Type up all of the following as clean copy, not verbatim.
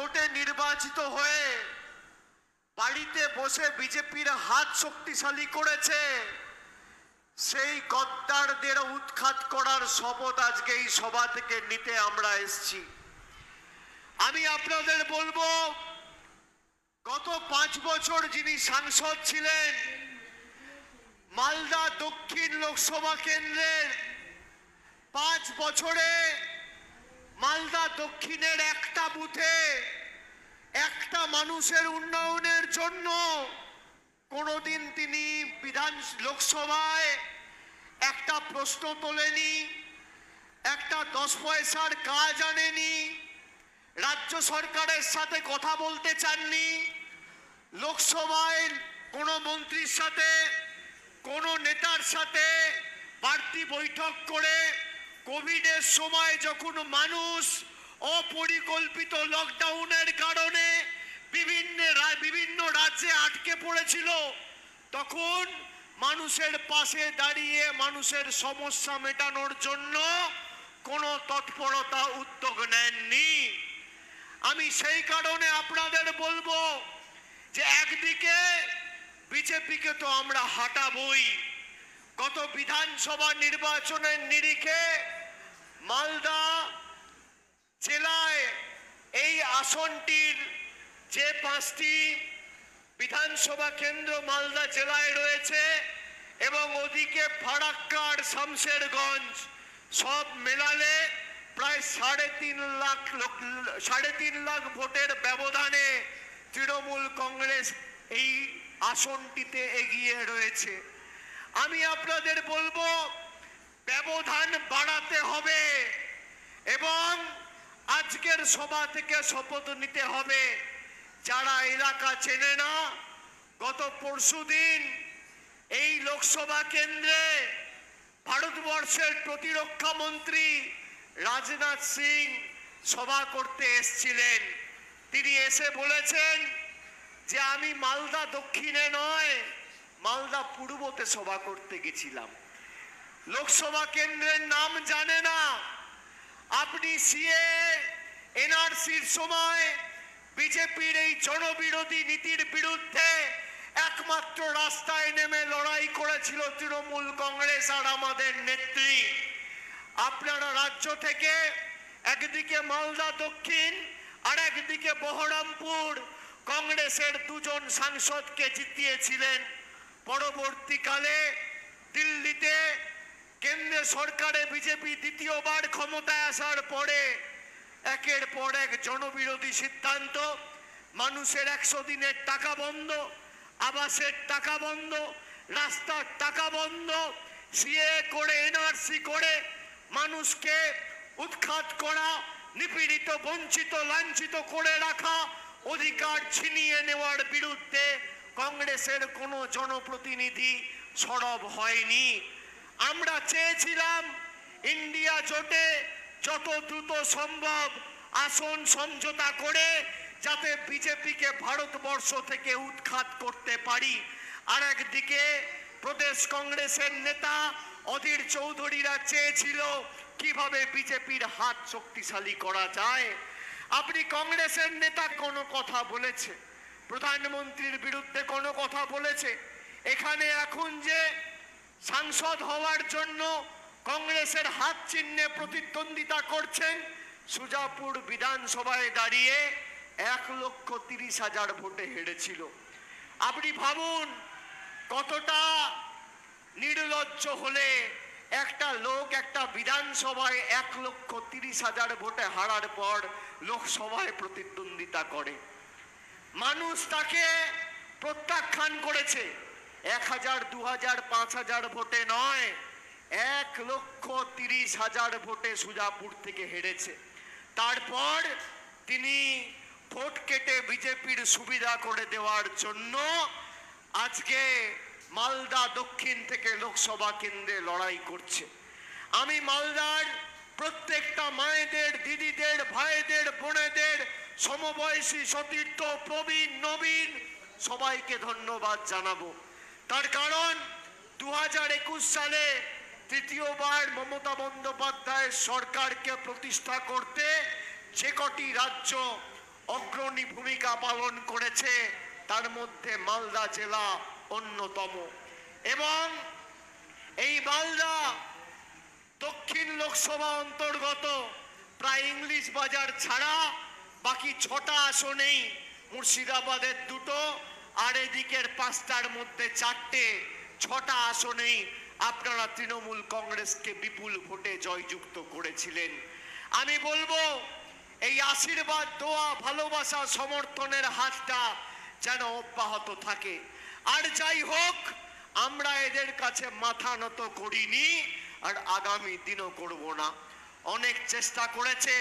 ভোটে নির্বাচিত হয়ে বাড়িতে বসে বিজেপির হাত শক্তিশালী করেছে, সেই গদ্দারদের উৎখাত করার শপথ আজকে এই সভা থেকে নিতে আমরা এসেছি। আমি আপনাদের বলবো, গত 5 বছর যিনি সাংসদ ছিলেন মালদা দক্ষিণ লোকসভা কেন্দ্রের, 5 বছরে মালদা দক্ষিণের একটা বুথে একটা মানুষের উন্নয়নের জন্য কোনোদিন তিনি লোকসভায় একটা প্রশ্ন তোলেনি, একটা 10 পয়সার কাজ আনেনি, রাজ্য সরকারের সাথে কথা বলতে চাননি, লোকসভায় কোনো মন্ত্রীর সাথে কোনো নেতার সাথে বাড়তি বৈঠক করে কোভিডের সময় যখন মানুষ অপরিকল্পিত লকডাউনের কারণে বিভিন্ন রাজ্যে আটকে পড়েছিল, তখন মানুষের পাশে দাঁড়িয়ে মানুষের সমস্যা মেটানোর জন্য কোনো তৎপরতা উদ্যোগ নেননি। আমি সেই কারণে আপনাদের বলবো যে একদিকে বিজেপিকে তো আমরা হাঁটাবই। গত বিধানসভা নির্বাচনের নিরিখে মালদা জেলায় এই আসনটির যে 5টি বিধানসভা কেন্দ্র মালদা জেলায় রয়েছে এবং ওদিকে ফারাক্কার শামশেরগঞ্জ সব মেলালে প্রায় 3.5 লাখ ভোটের ব্যবধানে তৃণমূল কংগ্রেস এই আসনটিতে এগিয়ে রয়েছে। আমি আপনাদের বলবো ব্যবধান বাড়াতে হবে এবং আজকের সভা থেকে শপথ নিতে হবে। যারা এলাকা চেনে না, গত পরশুদিন এই লোকসভা কেন্দ্রে ভারতবর্ষের প্রতিরক্ষা মন্ত্রী রাজনাথ সিং সভা করতে এসেছিলেন। তিনি এসে বলেছেন যে আমি মালদা দক্ষিণে নয়, মালদা পূর্বতে সভা করতে গেছিলাম। লোকসভা কেন্দ্রের নাম জানে না। আপনি সিএ এনআরসির সময় বিজেপির এই জনবিরোধী নীতির বিরুদ্ধে একমাত্র রাস্তায় নেমে লড়াই করেছিল তৃণমূল কংগ্রেস আর আমাদের নেত্রী। আপনারা রাজ্য থেকে একদিকে মালদা দক্ষিণ আর একদিকে বহরমপুর কংগ্রেসের 2 জন সাংসদকে জিতিয়েছিলেন। পরবর্তীকালে দিল্লিতে কেন্দ্রীয় সরকারে বিজেপি দ্বিতীয়বার ক্ষমতায় আসার পরে একের পর এক জনবিরোধী সিদ্ধান্ত, মানুষের 100 দিনের টাকা বন্ধ, আবাসের টাকা বন্ধ, রাস্তার টাকা বন্ধ, সিএ করে এনআরসি করে মানুষকে উৎখাত করা, নিপীড়িত বঞ্চিত লাঞ্ছিত করে রাখা, অধিকার ছিনিয়ে নেওয়ার বিরুদ্ধে কংগ্রেসের কোনো জনপ্রতিনিধি সরব হয়নি। আমরা চেয়েছিলাম ইন্ডিয়া জোটে যত দ্রুত সম্ভব আসন সমঝোতা করে যাতে বিজেপিকে ভারতবর্ষ থেকে উৎখাত করতে পারি। আর একদিকে প্রদেশ কংগ্রেসের নেতা অধীর চৌধুরীরা চেয়েছিল কিভাবে বিজেপির হাত শক্তিশালী করা যায়। আপনি কংগ্রেসের নেতা কোনো কথা বলেছে, প্রধানমন্ত্রীর বিরুদ্ধে কোনো কথা বলেছে, এখানে এখন যে সাংসদ হওয়ার জন্য কংগ্রেসের হাত চিহ্নে প্রতিদ্বন্দ্বিতা করছেন, সুজাপুর বিধানসভায় দাঁড়িয়ে 1,30,000 ভোটে হেরেছিল। আপনি ভাবুন কতটা নির্লজ্জ হলে একটা লোক একটা বিধানসভায় 1,30,000 ভোটে হারার পর লোকসভায় প্রতিদ্বন্দ্বিতা করে। মানুষ তাকে প্রত্যাখ্যান করেছে 1,000, 2,000, 5,000 ভোটে নয়, 1,30,000 ভোটে সুজাপুর থেকে হেরেছে। তারপর তিনি ভোট কেটে বিজেপির সুবিধা করে দেওয়ার জন্য আজকে মালদা দক্ষিণ থেকে লোকসভা কেন্দ্রে লড়াই করছে। আমি মালদার প্রত্যেকটা মায়েদের, দিদিদের, ভাইদের, বোনেদের, সমবয়সী, সতীর্থ, প্রবীণ, নবীন সবাইকে ধন্যবাদ জানাবো। তার কারণ 2021 সালে তৃতীয়বার মমতা বন্দ্যোপাধ্যায়ের সরকারকে প্রতিষ্ঠা করতে যে কটি রাজ্য অগ্রণী ভূমিকা পালন করেছে, তার মধ্যে মালদা জেলা অন্যতম। এবং এই মালদা দক্ষিণ লোকসভা অন্তর্গত প্রায় ইংলিশ বাজার ছাড়া বাকি 6টা আসনেই, মুর্শিদাবাদের 2টো আর এদিকের 5টার মধ্যে 4টে, 6টা আসনেই আপনারা তৃণমূল কংগ্রেসকে বিপুল ভোটে জয়যুক্ত করেছিলেন। আমি বলবো এই আশীর্বাদ, দোয়া, ভালোবাসা, সমর্থনের হাতটা যেন অব্যাহত থাকে। আর যাই হোক, আমরা এদের কাছে মাথা নত করিনি, আর আগামী দিনও করব না। অনেক চেষ্টা করেছে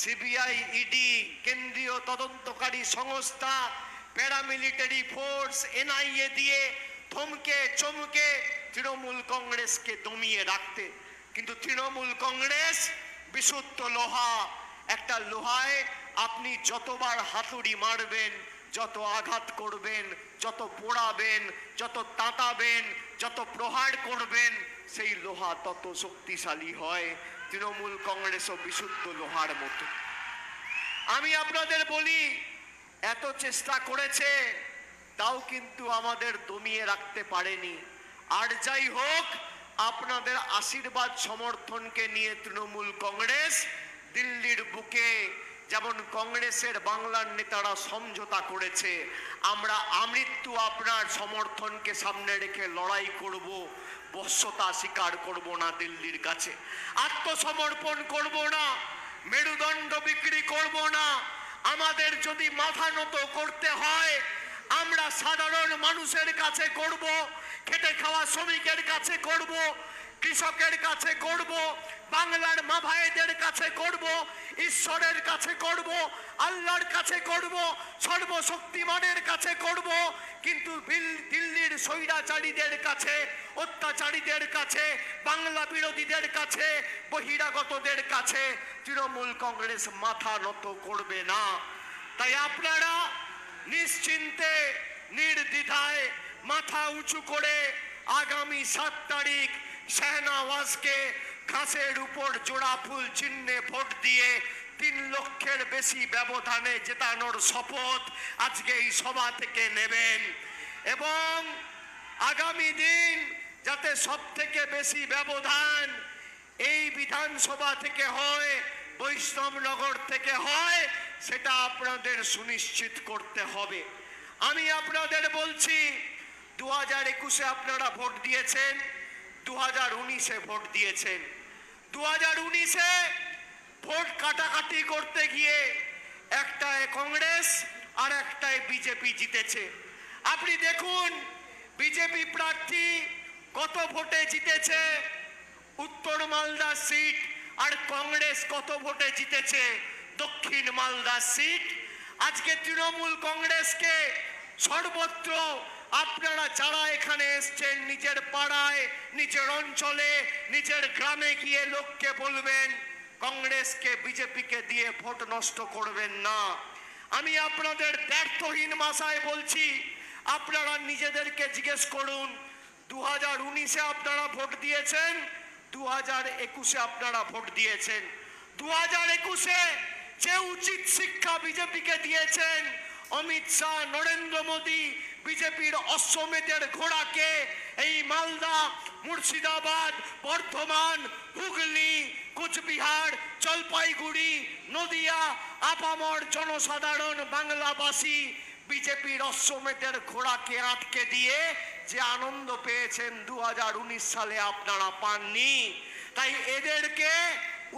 সিবিআই, ইডি, কেন্দ্রীয় তদন্তকারী সংস্থা, প্যারামিলিটারি ফোর্স, এনআইএ দিয়ে থমকে চমকে তৃণমূল কংগ্রেসকে দমিয়ে রাখতে। কিন্তু তৃণমূল কংগ্রেস বিশুদ্ধ লোহা। একটা লোহায় আপনি যতবার হাতুড়ি মারবেন, যত আঘাত করবেন, যত পোড়াবেন, যত তাতাবেন, যত প্রহার করবেন, সেই লোহা তত শক্তিশালী হয়। তৃণমূল কংগ্রেসও বিশুদ্ধ লোহার মতো। আমি আপনাদের বলি, এত চেষ্টা করেছে, তাও কিন্তু আমাদের দমিয়ে রাখতে পারেনি। আর যাই হোক, আপনাদের আশীর্বাদ সমর্থনকে নিয়ে তৃণমূল কংগ্রেস দিল্লির বুকে যেমন কংগ্রেসের বাংলার নেতারা সমঝোতা করেছে, আমরা আমৃত্যু আপনার সমর্থনকে সামনে রেখে লড়াই করব, বশ্যতা স্বীকার করব না দিল্লির কাছে, আত্মসমর্পণ করব না, মেরুদণ্ড বিক্রি করব না। আমাদের যদি মাথা নত করতে হয়, আমরা সাধারণ মানুষের কাছে করব, খেটে খাওয়া শ্রমিকের কাছে করব, কৃষকের কাছে করব, বাংলার মা ভাইদের কাছে করব, ঈশ্বরের কাছে করব, আল্লাহর কাছে করব, সর্বশক্তিমানের কাছে করব। কিন্তু দিল্লির স্বৈরাচারীদের কাছে, অত্যাচারীদের কাছে, বাংলা বিরোধীদের কাছে, বহিরাগতদের কাছে তৃণমূল কংগ্রেস মাথা নত করবে না। তাই আপনারা নিশ্চিন্তে, নির্দ্বিধায়, মাথা উঁচু করে আগামী 7 তারিখ শাহনওয়াজকে ঘাসের উপর জোড়া ফুল চিহ্নে ভোট দিয়ে 3 লক্ষের বেশি ব্যবধানে জেতানোর শপথ আজকে এই সভা থেকে নেবেন। এবং আগামী দিন যাতে সবথেকে বেশি ব্যবধান এই বিধানসভা থেকে হয়, বৈষ্ণবনগর থেকে হয়, সেটা আপনাদের সুনিশ্চিত করতে হবে। আমি আপনাদের বলছি, 2021-এ আপনারা ভোট দিয়েছেন, 2019-এ ভোট দিয়েছেন। 2019-এ ভোট কাটাকাটি করতে গিয়ে একটায় কংগ্রেস আর একটায় বিজেপি জিতেছে। আপনি দেখুন বিজেপি প্রার্থী কত ভোটে জিতেছে উত্তর মালদা সিট, আর কংগ্রেস কত ভোটে জিতেছে দক্ষিণ মালদা সিট। আজকে তৃণমূল কংগ্রেসকে সর্বত্র আপনারা যারা এখানে এসছেন, নিজের পাড়ায়, নিজের অঞ্চলে, নিজের গ্রামে গিয়ে লোককে বলবেন কংগ্রেসকে, বিজেপিকে দিয়ে ভোট নষ্ট করবেন না। আমি আপনাদের ব্যর্থহীন ভাষায় বলছি, আপনারা নিজেদেরকে জিজ্ঞেস করুন, 2019-এ আপনারা ভোট দিয়েছেন, 2021-এ আপনারা ভোট দিয়েছেন। 2021-এ যে উচিত শিক্ষা বিজেপিকে দিয়েছেন, অমিত শাহ, নরেন্দ্র মোদী বিজেপির অশ্বমেধের ঘোড়াকে এই মালদা, মুর্শিদাবাদ, বর্ধমান, হুগলি, কোচবিহার, জলপাইগুড়ি, নদিয়া, আপামর জনসাধারণ বাংলাবাসী বিজেপির অশ্বমেধের ঘোড়াকে আটকে দিয়ে যে আনন্দ পেয়েছেন 2019 সালে আপনারা পাননি। তাই এদেরকে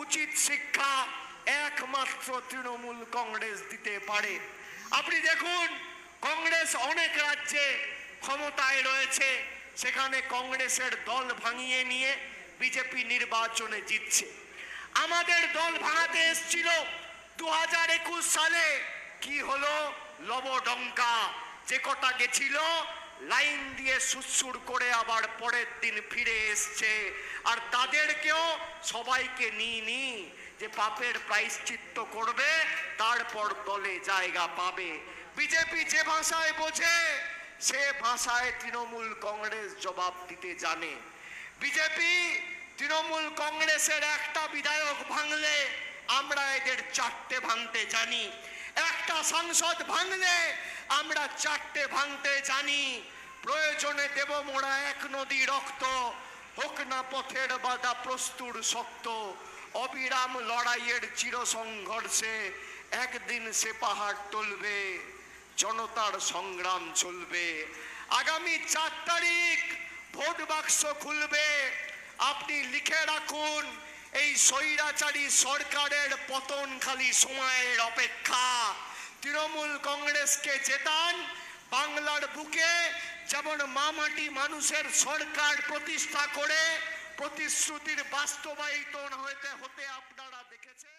উচিত শিক্ষা একমাত্র তৃণমূল কংগ্রেস দিতে পারে। আপনি দেখুন কংগ্রেস অনেক রাজ্যে ক্ষমতায় রয়েছে, সেখানে কংগ্রেসের দল ভাঙিয়ে নিয়ে বিজেপি নির্বাচনে জিতছে। আমাদের দল ভাঙাতে এসেছিল 2021 সালে, কি হলো? লবডঙ্কা। যে কটা গেছিল লাইন দিয়ে সুরসুর করে আবার পরের দিন ফিরে এসছে। আর তাদেরকেও সবাইকে নিয়ে যে পাপের প্রায়শ্চিত্ত করবে, তারপর দলে জায়গা পাবে। বিজেপি যে ভাষায় বোঝে সে ভাষায় তৃণমূল কংগ্রেস জবাব দিতে জানে। বিজেপি তৃণমূল কংগ্রেসের একটা বিধায়ক ভাঙলে আমরা এদের 4টে ভাঙতে জানি। একটা সংসদ ভাঙলে আমরা চারটে ভাঙতে জানি। প্রয়োজনে দেব মোরা এক নদী রক্ত, হোক না পথের বাধা প্রস্তুর শক্ত। অবিরাম লড়াইয়ের চির সংঘর্ষে একদিন সে পাহাড় টলবে, জনতার সংগ্রাম চলবে। আগামী 4 তারিখ ভোট বাক্স খুলবে। আপনি লিখে রাখুন, এই স্বৈরাচারী সরকারের পতন খালি সময়ের অপেক্ষা। তৃণমূল কংগ্রেসকে জেতান, বাংলার বুকে যেমন মামাটি মানুষের সরকার প্রতিষ্ঠা করে প্রতিশ্রুতির বাস্তবায়িত হতে আপনারা দেখেছেন।